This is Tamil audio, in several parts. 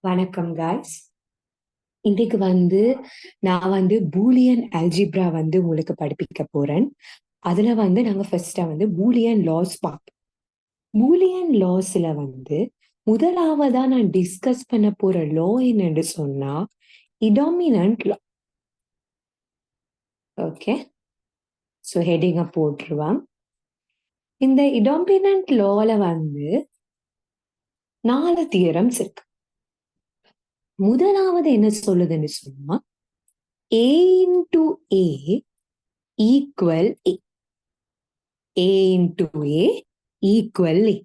வணக்கம் காய்ஸ். இன்னைக்கு நான் பூலியன் அல்ஜிப்ரா உங்களுக்கு படிப்பிக்க போறேன். அதுல நாங்க ஃபர்ஸ்டா பூலியன் லாஸ் பார்ப்போம். பூலியன் லாஸ்ல முதலாவதா நான் டிஸ்கஸ் பண்ண போற லா என்னன்னு சொன்னா இடாமினன்ட் லா. ஓகே, ஸோ ஹெடிங்க போட்டுருவான். இந்த இடாமினன்ட் லால 4 தியரம்ஸ் இருக்கு. முதலாவது என்ன சொல்லுதுன்னு சொன்னா A into A equal A. A into A equal A.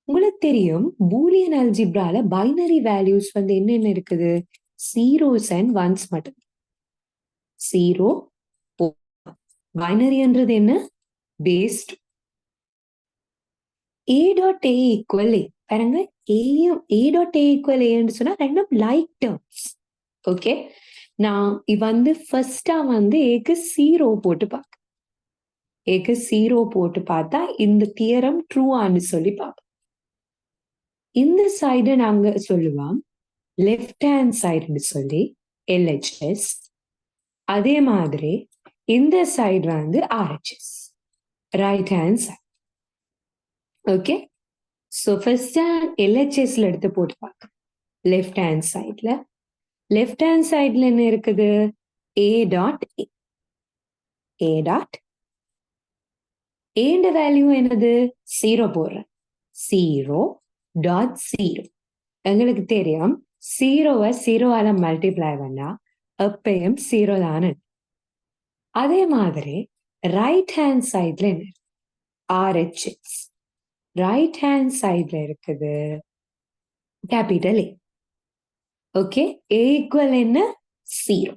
உங்களுக்கு தெரியும் பூலியன் அல்ஜிப்ரால பைனரி வேல்யூஸ் என்னென்ன இருக்குது? ஜீரோஸ் அண்ட் ஒன்ஸ் மட்டும். ஜீரோ பைனரின்றது என்ன? பேஸ்ட் A dot A equal A. பாருங்க, ஏயும் A டாட் A ஈக்குவல் ஏன்னு சொன்னா ரெண்டும் லைக் டேர்ம்ஸ். ஓகே, நான் ஃபர்ஸ்டா ஏக்கு ஜீரோ போட்டு பார்க்க. ஏக்கு ஜீரோ போட்டு பார்த்தா இந்த தியரம் ட்ரூ ஆன்னு சொல்லி பார்ப்போம். இந்த சைடு நாங்க சொல்லுவோம் லெஃப்ட் ஹேண்ட் சைடுன்னு சொல்லி LHS. அதே மாதிரி இந்த side RHS, right hand side. Okay, so first LHSல எடுத்து போட்டு பார்க்க. லெஃப்ட் ஹேண்ட் சைட்ல என்ன இருக்குது? A dot A dot and value என்னது? ஜீரோ போடுறேன். Zero dot zero. எங்களுக்கு தெரியும் ஜீரோவை ஜீரோவால மல்டிப்ளை பண்ணா எப்பயும் ஜீரோ தானே. அதே மாதிரி ரைட் ஹேண்ட் சைட்ல என்ன? RHS. ரைட் ஹேண்ட் சைட்ல இருக்குது capital A. Okay, A equal என்ன? ஜீரோ.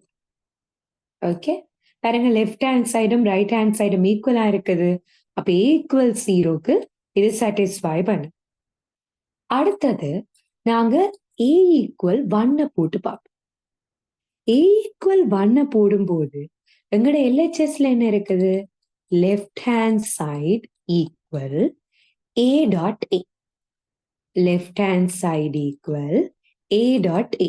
ஓகே, பாருங்க, லெஃப்ட் ஹேண்ட் சைடும் ரைட் ஹேண்ட் சைடும் ஈக்குவலா இருக்குது. அப்ப A ஈக்குவல் ஜீரோக்கு இது சாட்டிஸ்ஃபை பண்ணு. அடுத்தது நாங்க A ஈக்குவல் 1 போட்டு பார்ப்போம். A ஈக்குவல் 1 போடும்போது எங்களோட LHSல என்ன இருக்குது? Left hand side equal A dot A. Left hand side equal A dot A.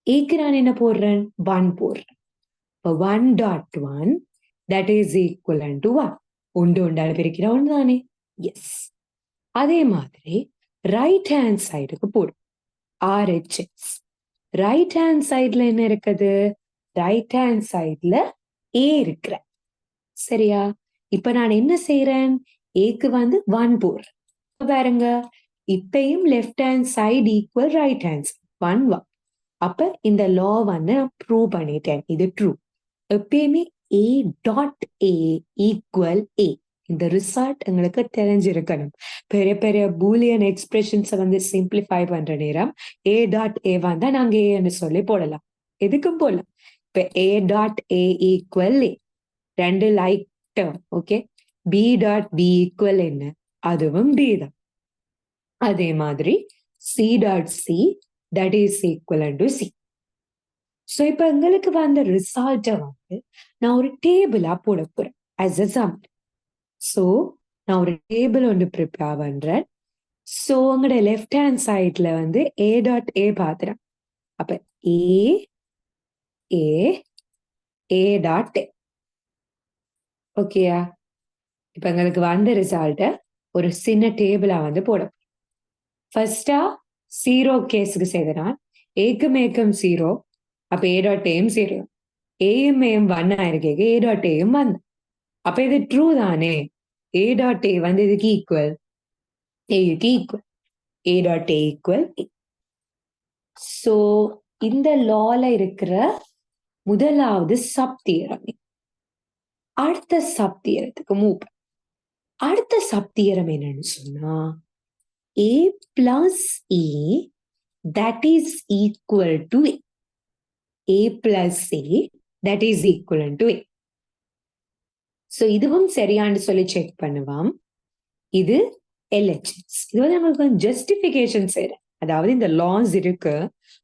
ஏக்கு நான் என்ன போடுறேன்? 1 போடுறேன். இப்போ 1 dot 1 that is equal to 1. ஒன்று ஒன்றால் பிரிக்கிற ஒன்று தானே? எஸ். அதே மாதிரி ரைட் ஹேண்ட் சைடுக்கு போடும் RHS. ரைட் ஹேண்ட் சைட்ல என்ன இருக்குது? ரைட் ஹேண்ட் சைட்ல A இருக்கிற. சரியா? இப்ப நான் என்ன செய்யறேன்? ஏக்கு 1 போடுறேன். பாருங்க, இப்பயும் left hand side equal right hand side 1 1. அப்ப இந்த லா நான் ப்ரூவ் பண்ணிட்டேன். இது ட்ரூ. எப்பயுமே A dot A equal A. இந்த ரிசல்ட் எங்களுக்கு தெரிஞ்சிருக்கணும். பெரிய பெரிய பூலியன் எக்ஸ்பிரஷன்ஸை சிம்பிளிஃபை பண்ற நேரம் A டாட் A வந்தா நாங்க ஏன்னு சொல்லி போடலாம். எதுக்கும் போடலாம். இப்ப A dot A equal A, ரெண்டு like term. Okay, B dot B equal என்ன? அதுவும் B தான். அதே மாதிரி C dot C that is equal to C. So இப்ப எங்களுக்கு ரிசல்ட்டை நான் ஒரு டேபிளா போட போறேன் as a sum. ஸோ நான் ஒரு டேபிள் ஒன்று ப்ரிப்பேர் பண்றேன். ஸோ உங்களோட லெஃப்ட் ஹேண்ட் சைட்ல A டாட் A பாத்துறேன். அப்ப A டாட் A. ஓகேயா? இப்ப எங்களுக்கு ரிசல்ட்டை ஒரு சின்ன டேபிளா போட. ஃபர்ஸ்டா ஜீரோ கேஸுக்கு செய்தனால் ஏக்கும் ஏக்கும் ஜீரோ. அப்ப A டாட் ஏயும் ஜீரோ. ஏயும் ஏயும் 1 ஆயிருக்கு. A டாட் ஏயும் 1. அப்ப இது ட்ரூ தானே? A டாட் A இதுக்கு ஈக்குவல், ஏக்கு equal. A dot A equal A. So இந்த லால இருக்கிற முதலாவது சப் தியரம். அடுத்த சப் தியரத்துக்கு மூவ். அடுத்த சப் தியரம் என்னன்னு சொன்னா A plus E that is equal to A. A plus A that is equal to A. So இதுவும் சரியான்னு சொல்லி செக் பண்ணுவான். இது LHS. இது நம்மளுக்கு ஜஸ்டிஃபிகேஷன் செய்யறேன். அதாவது இந்த லாஸ் இருக்கு,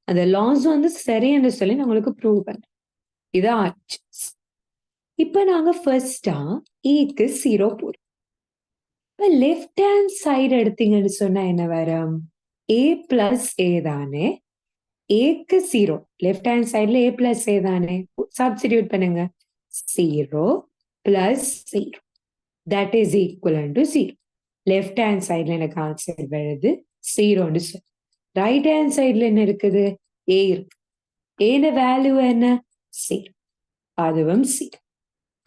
அந்த லாஸ் சரின்னு சொல்லி நான் உங்களுக்கு ப்ரூவ் பண்றேன். இது RHS. இப்ப நாங்க ஃபர்ஸ்டா ஏக்கு ஜீரோ போடுறோம். இப்ப லெஃப்ட் ஹேண்ட் சைடு எடுத்தீங்கன்னு சொன்னா என்ன வரும்? A பிளஸ் A தானே? ஏக்கு 0, லெஃப்ட் ஹேண்ட் சைட்ல a பிளஸ் a தானே, சப்ஸ்டிடியூட் பண்ணுங்க. 0 plus 0 that is equivalent to 0. Left hand சைட்ல எனக்கு ஆன்சர் வருது 0ன்னு சொல்லி. ரைட் ஹேண்ட் சைட்ல என்ன இருக்குது, a இருக்கு. ஏன வேல்யூ என்ன, 0. அதுவும் 0.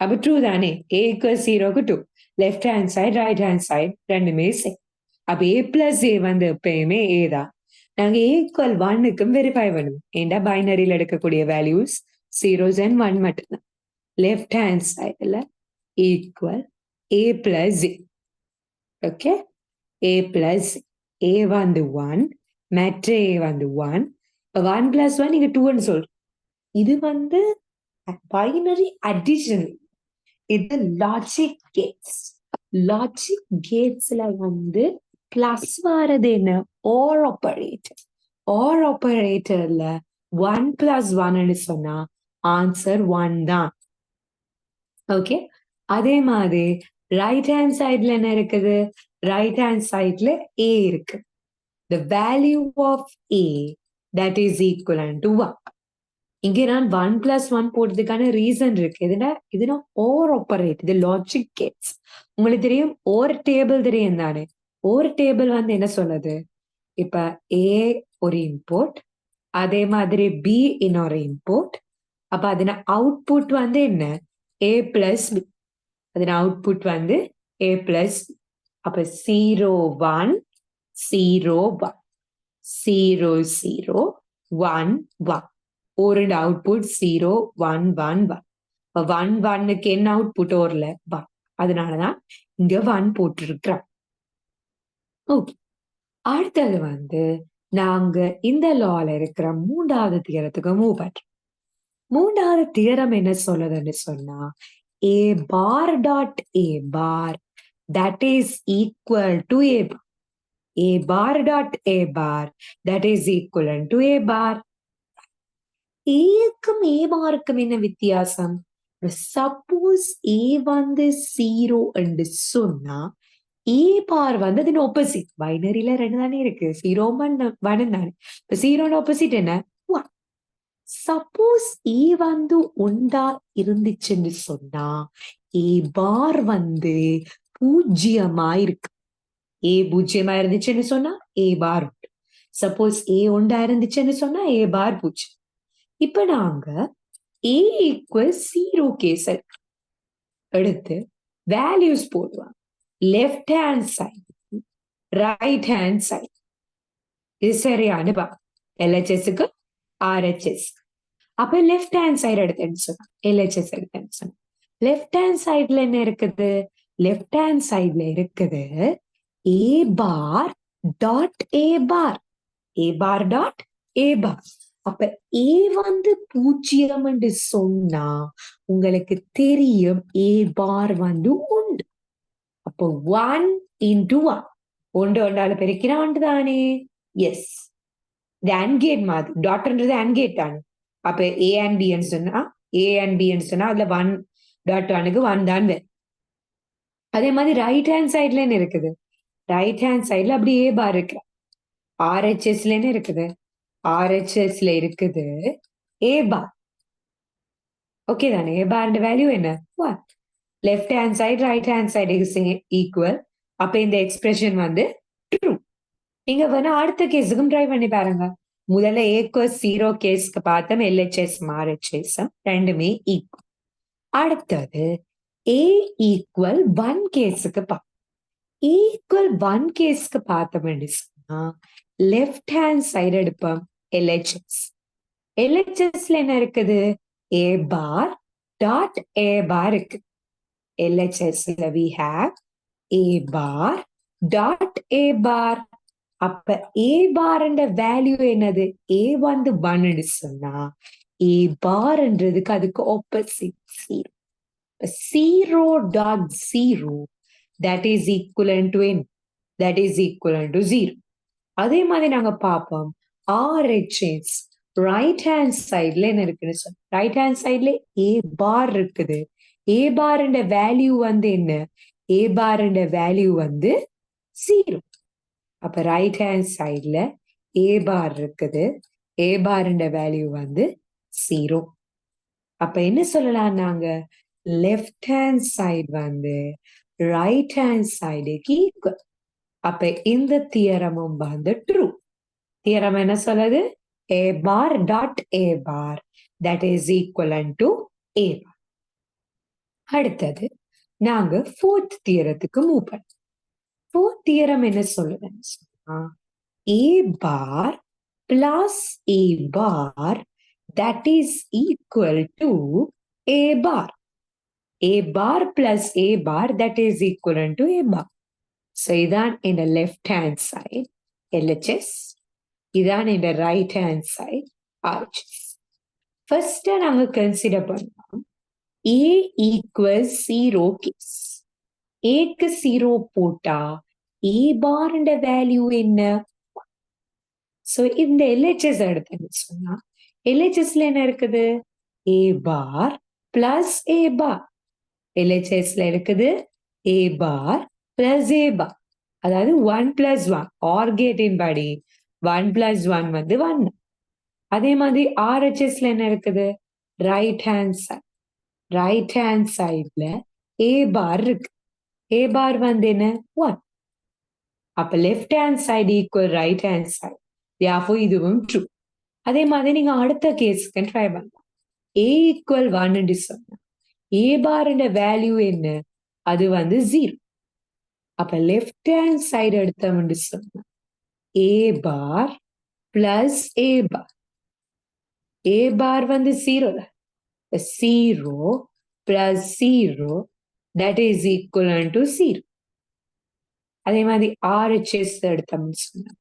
அப்ப ட்ரூ தானே, a equals 0க்கு 2. Left hand side right hand side ரெண்டுமே சேம். அப்ப a பிளஸ் a வந்து எப்பயுமே a தான். நாங்க a equal 1க்கும் வெரிஃபை பண்ணுவோம். ஏண்டா பைனரியில் எடுக்கக்கூடிய வேல்யூஸ் 0s and 1 மட்டும்தான். லெஃப்ட் ஹேண்ட் சைடுல equal a plus a. Okay, a plus a வந்து 1, மற்ற a வந்து 1. 1 பிளஸ் 1 நீங்க 2ன்னு சொல்றோம். இது வந்து பைனரி அடிஷன். இது லாஜிக் கேட்ஸ். லாஜிக் கேட்ஸ்ல வந்து பிளஸ் வாரது என்ன, ஆர் ஆப்பரேட்டர். ஆர் ஆப்பரேட்டர்ல 1 பிளஸ் 1ன்னு சொன்னா ஆன்சர் 1 தான். ஓகே, அதே மாதிரி ரைட் ஹேண்ட் சைட்ல என்ன இருக்குது, ரைட் ஹேண்ட் சைட்ல a இருக்கு. the value of a that is equivalent to 1. இங்கே நான் 1 பிளஸ் 1 போட்டதுக்கான ரீசன் இருக்கு. இதுனா ஓர் ஆப்பரேட், இது லாஜிக் கேட்ஸ். உங்களுக்கு தெரியும் ஓர் டேபிள் தெரியும் தானே. ஓர் டேபிள் வந்து என்ன சொல்லுது, இப்ப a ஒரு இன்புட், அதே மாதிரி b இன்னொரு இன்புட். அப்ப அதன அவுட்புட் வந்து என்ன, a பிளஸ் b. அதன அவுட்புட் வந்து a பிளஸ். அப்ப 0 1 0 1 0 0 1 1. ஒரு அவுட்புட் 0 1 1 1. 1 1க்கு என்ன அவுட்புட் ஓர்ல 1. அதனாலதான் இங்க 1 போட்டிருக்கிறோம். ஓகே, அடுத்தது வந்து நாங்க இந்த லால இருக்கிற மூன்றாவது தியரத்துக்கு மூவ் பண்றோம். மூன்றாவது தியரம் என்ன சொல்லுதுன்னு சொன்னா, a bar dot a bar that is equal to a bar. a bar dot a bar that is equivalent to a bar. ஏக்கும் a பார்க்கும் என்ன வித்தியாசம்? சப்போஸ் a வந்து 0 என்று சொன்னா a பார் வந்து அதன் ஆப்போசிட். பைனரியில 2 தானே இருக்கு, 0 1 தானே. இப்ப 0 ஆப்போசிட் என்ன, 1. சப்போஸ் a வந்து 1 இருந்துச்சுன்னு சொன்னா a பார் வந்து 0 இருக்கு. a 0 இருந்துச்சுன்னு சொன்னா a பார் உண்டு. சப்போஸ் a 1 இருந்துச்சுன்னு சொன்னா a பார் 0. இப்ப நாங்க a equals 0 கேஸ் எடுத்து வேல்யூஸ் போடுவாங்க. Left hand side right hand side. இது சரியான பா LHSக்கு RHS. அப்ப லெஃப்ட் ஹேண்ட் சைடு எடுத்தேன்னு சொன்னா LHS எடுத்தேன்னு சொன்னா லெஃப்ட் ஹேண்ட் சைடுல என்ன இருக்குது, லெஃப்ட் ஹேண்ட் சைடுல இருக்குது a bar dot a bar. a bar dot a bar. அப்ப a வந்து 0 என்று சொன்னா உங்களுக்கு தெரியும் a பார் வந்து உண்டு. அப்போ 1 into 1. ஒன்று ஒன்றால பெருக்கினா ஒன்று தானே. எஸ், இது அன்கேட் மாதிரி. டாட்ன்றது அன்கேட் தானே. அப்ப a and b சொன்னா அதுல 1 டாட் 1க்கு 1 தான் வரும். அதே மாதிரி ரைட் ஹேண்ட் சைட்ல என்ன இருக்குது, ரைட் ஹேண்ட் சைட்ல அப்படி a பார் இருக்கு. RHSல என்ன இருக்குது, RHSல இருக்குது a பார். ஓகே தானே. a பார் வேல்யூ என்ன, 1. Left hand side right hand side equal. அப்ப இந்த எக்ஸ்பிரஷன் வந்து ட்ரூ. நீங்க வேணா அடுத்த கேஸுக்கும் ட்ரை பண்ணி பாருங்க. முதல்ல ஏக்கு 0 கேஸ்க்கு பார்த்தோம், LHS RHS ரெண்டுமே ஈக்குவல். அடுத்தது a ஈக்குவல் 1 கேஸுக்கு பார்த்தோம். ஈக்குவல் 1 கேஸ்க்கு பார்த்தோம்னு சொன்னா லெஃப்ட் ஹேண்ட் சைடு எடுப்போம் LHS. LHSல என்ன இருக்குது, a bar dot a bar இருக்கு. LHSல we have a bar dot a bar. அப்ப a bar என்ற வேல்யூ என்னது, a வந்து 1 சொன்னா a bar என்றதுக்கு அதுக்கு opposite 0. 0 dot 0 that is equivalent to n, that is equivalent to 0. அதே மாதிரி நாங்க பார்ப்போம் RHS ரைட் ஹேண்ட் சைட்ல என்ன இருக்குன்னு சொன்னா, ரைட் ஹேண்ட் சைட்ல a bar இருக்குது. a பார் என்ற வேல்யூ வந்து என்ன, a பார் என்ற வேல்யூ வந்து 0. அப்ப ரைட் ஹேண்ட் சைட்ல a பார் இருக்குது, ஏ பார்ன்ற வேல்யூ வந்து 0. அப்ப என்ன சொல்லலாம் நாங்க, லெஃப்ட் ஹேண்ட் சைடு வந்து ரைட் ஹேண்ட் சைடுக்கு ஈக்குவல். அப்ப இந்த தியரமும் வந்து ட்ரூ. தியரம் என்ன சொல்லுது, a bar dot a bar that is equivalent to a bar. அடுத்தது நாங்க ஃபோர்த் தியரத்துக்கு மூவ் பண்ணோம். ஃபோர்த் தியரம் என்ன சொல்லுதுன்னு சொன்னா, a bar plus a bar that is equal to a bar. A bar plus a bar that is equivalent to a bar. So இதான் இந்த left hand side LHS, இதான் இந்த right hand side RHS. First நாங்க கன்சிடர் பண்ணோம் A equals 0 கேஸ். ஏக்கு 0 போட்டா A பார்ன்ற வேல்யூ என்ன? சோ இந்த LHS எடுத்தேன்னு சொன்னா LHSல என்ன இருக்குது, A bar plus A bar. LHSல இருக்குது A bar plus A bar. அதாவது 1 plus 1 ஆர் கேட்டின் படி 1 plus 1 வந்து 1. அதே மாதிரி RHSல என்ன இருக்குது, right hand side. Right hand சைட்ல A பார் இருக்கு. A பார் வந்து என்ன, 1. அப்ப left hand side equal right hand side. therefore இதுவும் ட்ரூ. அதே மாதிரி நீங்க அடுத்த கேஸ்க்கு ட்ரை பண்ணலாம். A ஈக்குவல் 1 சொன்னா A பார்ன்ற வேல்யூ என்ன, அது வந்து 0. அப்ப லெஃப்ட் ஹேண்ட் சைடு எடுத்தோம்னு சொன்னா A bar plus A bar. A bar வந்து 0 தான். 0 plus 0 that is equivalent to 0. அதே மாதிரி RHS எடுத்தோம்னு சொன்னா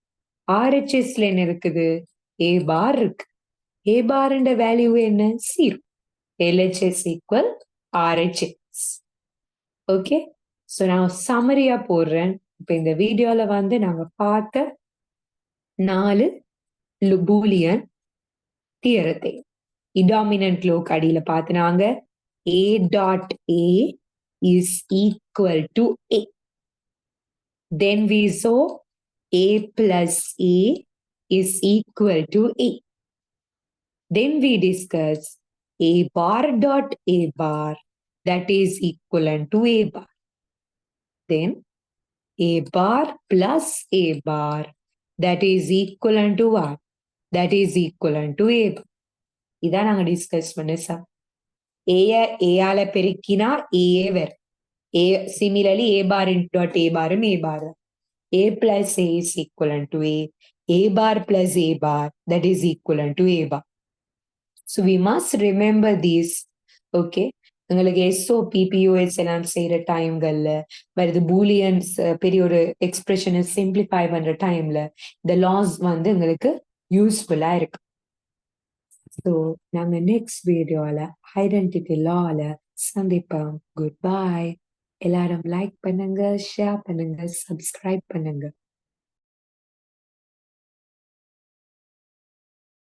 RHSல என்ன இருக்குது, A பார் இருக்கு. A பார்ன்ற வேல்யூ என்ன, 0. LHS equal RHS. Okay, so நான் சம்மரியா போடுறேன். இப்போ இந்த வீடியோல வந்து நாங்க பார்த்த 4 பூலியன் தியரத்தை இடாமினன்ட் லோக்கு அடியில பார்த்துனாங்க. A dot A is equal to A. Then we saw A plus A is equal to A. Then we discussed A bar dot A bar that is equivalent to A bar. Then A bar plus A bar that is equivalent to what? That is equivalent to A bar. இதான் நாங்க டிஸ்கஸ் பண்ண சார். ஏயால பெருக்கினா ஏ வேற. A similarly A bar into dot A bar A bar. A plus A is equivalent to A. A bar plus A bar that is equivalent to A bar. So we must remember these. Okay. உங்களுக்கு SOP POS எல்லாம் செய்யற டைம்கள்ல வருது பூலியன்ஸ் பெரிய ஒரு எக்ஸ்பிரஷனை சிம்பிளிஃபை பண்ற டைம்ல இந்த லாஸ் வந்து உங்களுக்கு யூஸ்ஃபுல்லா இருக்கு. ஸோ நாங்க நெக்ஸ்ட் வீடியோல ஐடென்டிட்டி லால சந்திப்போம். Good bye. எல்லாரும் லைக் பண்ணுங்க, ஷேர் பண்ணுங்க, சப்ஸ்கிரைப் பண்ணுங்க.